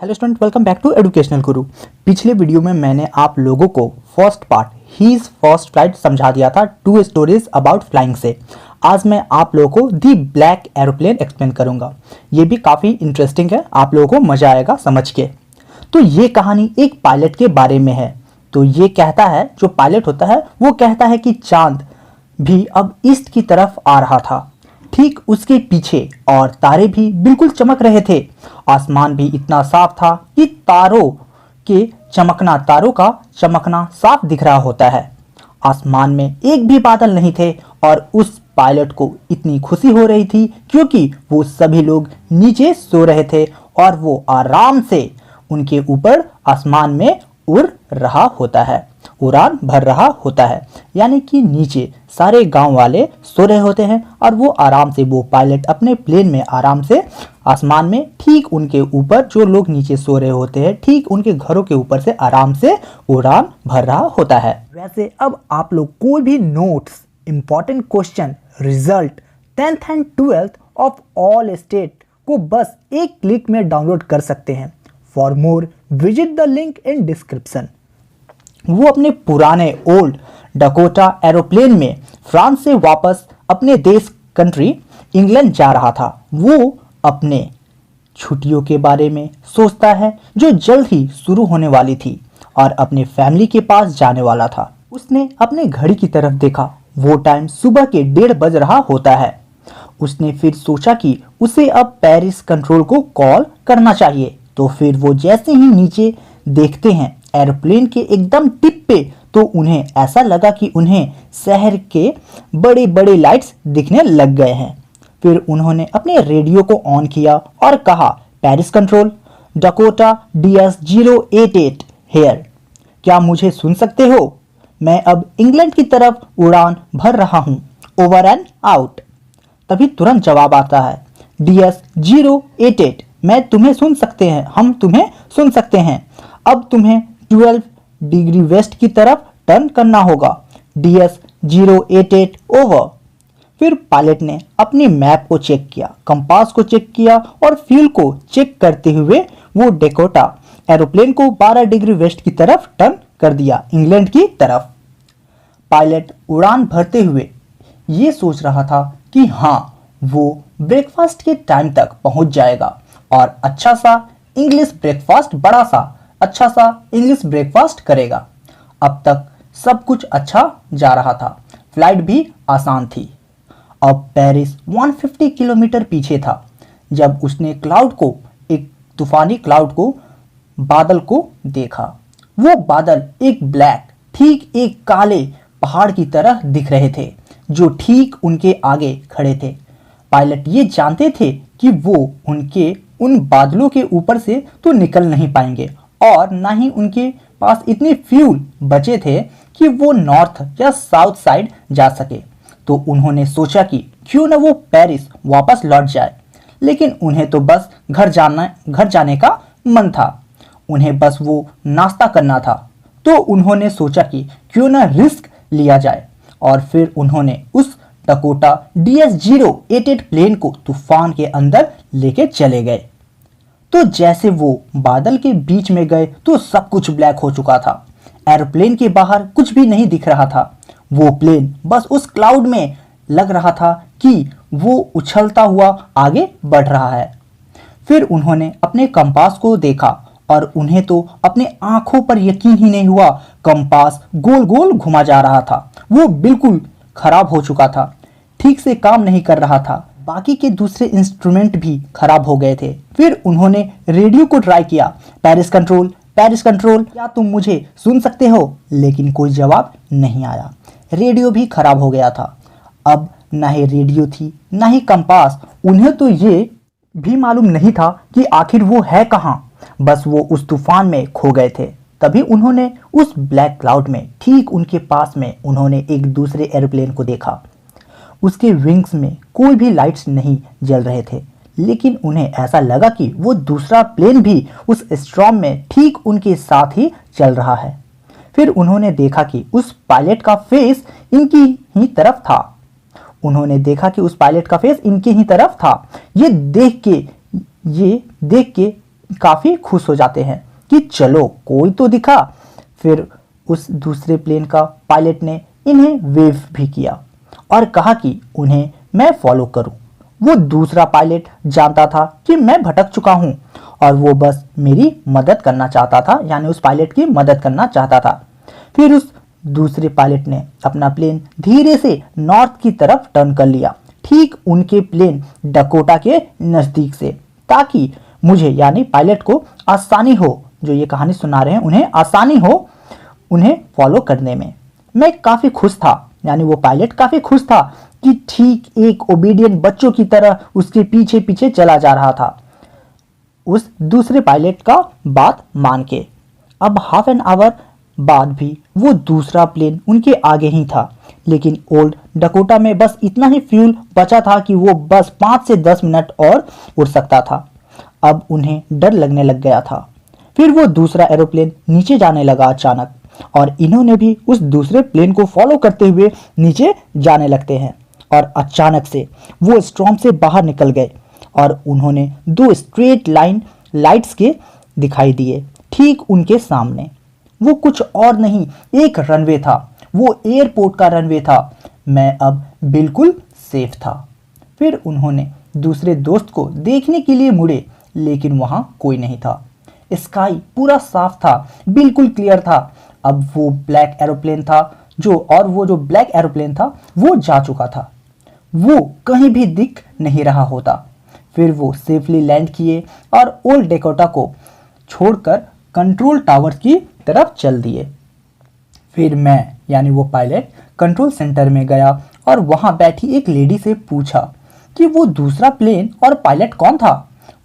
Hello student, welcome back to educational guru. पिछले video में मैंने आप लोगों को first part his first flight समझा दिया था, 2 स्टोरीज अबाउट फ्लाइंग से। आज मैं आप लोगों को दी ब्लैक एरोप्लेन एक्सप्लेन करूंगा। ये भी काफ़ी इंटरेस्टिंग है, आप लोगों को मज़ा आएगा समझ के। तो ये कहानी एक पायलट के बारे में है। तो ये कहता है, जो पायलट होता है वो कहता है कि चांद भी अब ईस्ट की तरफ आ रहा था, ठीक उसके पीछे, और तारे भी बिल्कुल चमक रहे थे। आसमान भी इतना साफ था कि तारों का चमकना साफ दिख रहा होता है। आसमान में एक भी बादल नहीं थे और उस पायलट को इतनी खुशी हो रही थी क्योंकि वो सभी लोग नीचे सो रहे थे और वो आराम से उनके ऊपर आसमान में उड़ रहा होता है, उड़ान भर रहा होता है। यानी कि नीचे सारे गांव वाले सो रहे होते हैं और वो आराम से, वो पायलट अपने प्लेन में आराम से आसमान में ठीक उनके ऊपर, जो लोग नीचे सो रहे होते हैं ठीक उनके घरों के ऊपर से आराम से उड़ान भर रहा होता है। वैसे अब आप लोग कोई भी notes, important question, result 10th and 12th of all state को बस एक क्लिक में डाउनलोड कर सकते हैं। For more visit the link in description. वो अपने पुराने ओल्ड डकोटा एरोप्लेन में फ्रांस से वापस अपने देश कंट्री इंग्लैंड जा रहा था। वो अपने छुट्टियों के बारे में सोचता है जो जल्द ही शुरू होने वाली थी और अपने फैमिली के पास जाने वाला था। उसने अपने घड़ी की तरफ देखा, वो टाइम सुबह के 1:30 बज रहा होता है। उसने फिर सोचा कि उसे अब पेरिस कंट्रोल को कॉल करना चाहिए। तो फिर वो जैसे ही नीचे देखते हैं एरोप्लेन के एकदम टिप पे, तो उन्हें ऐसा लगा कि उन्हें शहर के बड़े बड़े लाइट्स दिखने लग गए हैं। फिर उन्होंने अपने रेडियो को ऑन किया और कहा, Paris control, Dakota DS-088 hair, क्या मुझे सुन सकते हो? मैं अब इंग्लैंड की तरफ उड़ान भर रहा हूँ, ओवर एंड आउट। तभी तुरंत जवाब आता है, DS-088, मैं तुम्हें सुन सकते हैं, हम तुम्हें सुन सकते हैं। अब तुम्हें 12 डिग्री वेस्ट की तरफ टर्न करना होगा, DS-088 ओवर। फिर पायलट ने अपनी मैप को चेक किया, कंपास को चेक किया और फ्यूल को चेक करते हुए वो डकोटा एरोप्लेन को 12 डिग्री वेस्ट की तरफ टर्न कर दिया, इंग्लैंड की तरफ। पायलट उड़ान भरते हुए ये सोच रहा था कि हाँ, वो ब्रेकफास्ट के टाइम तक पहुंच जाएगा और अच्छा सा इंग्लिश ब्रेकफास्ट, बड़ा सा अच्छा सा इंग्लिश ब्रेकफास्ट करेगा। अब तक सब कुछ अच्छा जा रहा था, फ्लाइट भी आसान थी। अब पेरिस 150 किलोमीटर पीछे था जब उसने क्लाउड को, एक तूफानी क्लाउड को, बादल को देखा। वो बादल एक ब्लैक, ठीक एक काले पहाड़ की तरह दिख रहे थे जो ठीक उनके आगे खड़े थे। पायलट ये जानते थे कि वो उन बादलों के ऊपर से तो निकल नहीं पाएंगे और ना ही उनके पास इतने फ्यूल बचे थे कि वो नॉर्थ या साउथ साइड जा सके। तो उन्होंने सोचा कि क्यों ना वो पेरिस वापस लौट जाए। लेकिन उन्हें तो बस घर जाने का मन था, उन्हें बस वो नाश्ता करना था। तो उन्होंने सोचा कि क्यों ना रिस्क लिया जाए और फिर उन्होंने उस डकोटा DS-088 प्लेन को तूफान के अंदर लेके चले गए। तो जैसे वो बादल के बीच में गए तो सब कुछ ब्लैक हो चुका था। एरोप्लेन के बाहर कुछ भी नहीं दिख रहा था। वो प्लेन बस उस क्लाउड में लग रहा था कि वो उछलता हुआ आगे बढ़ रहा है। फिर उन्होंने अपने कंपास को देखा और उन्हें तो अपने आंखों पर यकीन ही नहीं हुआ। कंपास गोल गोल घुमा जा रहा था, वो बिल्कुल खराब हो चुका था, ठीक से काम नहीं कर रहा था। बाकी के दूसरे इंस्ट्रूमेंट भी खराब हो गए थे। फिर उन्होंने रेडियो को ट्राई किया, पेरिस कंट्रोल, पेरिस कंट्रोल, क्या तुम मुझे सुन सकते हो? लेकिन कोई जवाब नहीं आया। रेडियो भी खराब हो गया था। अब ना ही रेडियो थी ना ही कंपास। उन्हें तो ये भी मालूम नहीं था कि आखिर वो है कहाँ। बस वो उस तूफान में खो गए थे। तभी उन्होंने उस ब्लैक क्लाउड में, ठीक उनके पास में, उन्होंने एक दूसरे एरोप्लेन को देखा। उसके विंग्स में कोई भी लाइट्स नहीं जल रहे थे, लेकिन उन्हें ऐसा लगा कि वो दूसरा प्लेन भी उस स्टॉर्म में ठीक उनके साथ ही चल रहा है। फिर उन्होंने देखा कि उस पायलट का फेस इनकी ही तरफ था। उन्होंने देखा कि उस पायलट का फेस इनके ही तरफ था। ये देख के काफ़ी खुश हो जाते हैं कि चलो कोई तो दिखा। फिर उस दूसरे प्लेन का पायलट ने इन्हें वेव भी किया और कहा कि उन्हें मैं फॉलो करूं। वो दूसरा पायलट जानता था कि मैं भटक चुका हूं और वो बस मेरी मदद करना चाहता था, यानी उस पायलट की मदद करना चाहता था। फिर उस दूसरे पायलट ने अपना प्लेन धीरे से नॉर्थ की तरफ टर्न कर लिया, ठीक उनके प्लेन डकोटा के नज़दीक से, ताकि मुझे यानी पायलट को आसानी हो, जो ये कहानी सुना रहे हैं उन्हें आसानी हो उन्हें फॉलो करने में। मैं काफ़ी खुश था, यानी वो पायलट काफ़ी खुश था कि ठीक एक ओबीडियंट बच्चों की तरह उसके पीछे पीछे चला जा रहा था उस दूसरे पायलट का बात मान के। अब हाफ एन आवर बाद भी वो दूसरा प्लेन उनके आगे ही था, लेकिन ओल्ड डकोटा में बस इतना ही फ्यूल बचा था कि वो बस 5 से 10 मिनट और उड़ सकता था। अब उन्हें डर लगने लग गया था। फिर वो दूसरा एरोप्लेन नीचे जाने लगा अचानक, और इन्होंने भी उस दूसरे प्लेन को फॉलो करते हुए नीचे जाने लगते हैं। और अचानक से वो स्टॉर्म से बाहर निकल गए और उन्होंने 2 स्ट्रेट लाइन लाइट्स के दिखाई दिए ठीक उनके सामने। वो कुछ और नहीं, एक रनवे था। वो एयरपोर्ट का रनवे था। मैं अब बिल्कुल सेफ था। फिर उन्होंने दूसरे दोस्त को देखने के लिए मुड़े, लेकिन वहां कोई नहीं था। स्काई पूरा साफ था, बिल्कुल क्लियर था। अब वो ब्लैक एरोप्लेन था वो जो ब्लैक एरोप्लेन था वो जा चुका था। वो कहीं भी दिख नहीं रहा होता। फिर वो सेफली लैंड किए और ओल्ड डेकोटा को छोड़कर कंट्रोल टावर की तरफ चल दिए। फिर मैं यानी वो पायलट कंट्रोल सेंटर में गया और वहां बैठी एक लेडी से पूछा कि वो दूसरा प्लेन और पायलट कौन था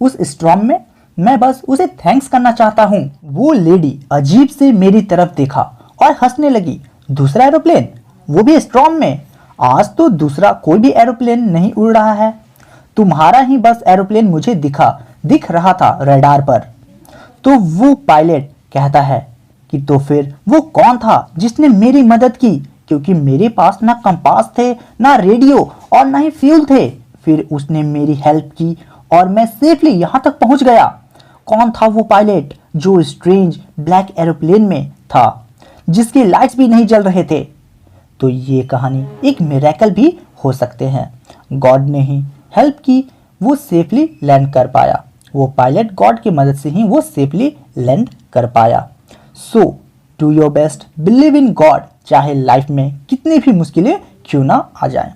उस स्टॉर्म में। मैं बस उसे थैंक्स करना चाहता हूँ। वो लेडी अजीब से मेरी तरफ देखा और हंसने लगी। दूसरा एरोप्लेन, वो भी स्टॉर्म में? आज तो दूसरा कोई भी एरोप्लेन नहीं उड़ रहा है। तुम्हारा ही बस एरोप्लेन मुझे दिख रहा था रडार पर। तो वो पायलट कहता है कि तो फिर वो कौन था जिसने मेरी मदद की, क्योंकि मेरे पास ना कंपास थे, ना रेडियो और ना ही फ्यूल थे। फिर उसने मेरी हेल्प की और मैं सेफली यहाँ तक पहुँच गया। कौन था वो पायलट जो स्ट्रेंज ब्लैक एरोप्लेन में था, जिसके लाइट्स भी नहीं जल रहे थे? तो ये कहानी एक मिरेकल भी हो सकते हैं। गॉड ने ही हेल्प की, वो सेफली लैंड कर पाया। वो पायलट गॉड की मदद से ही वो सेफली लैंड कर पाया। So do your best, believe in God, चाहे लाइफ में कितनी भी मुश्किलें क्यों ना आ जाएं।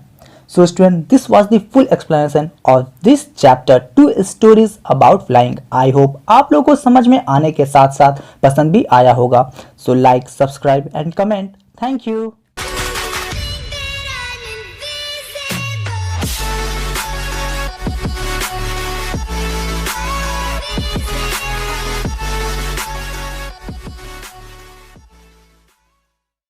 So student, this was the full explanation of this chapter 2 stories about flying. I hope आप लोगों को समझ में आने के साथ साथ पसंद भी आया होगा. So like, subscribe and comment. Thank you.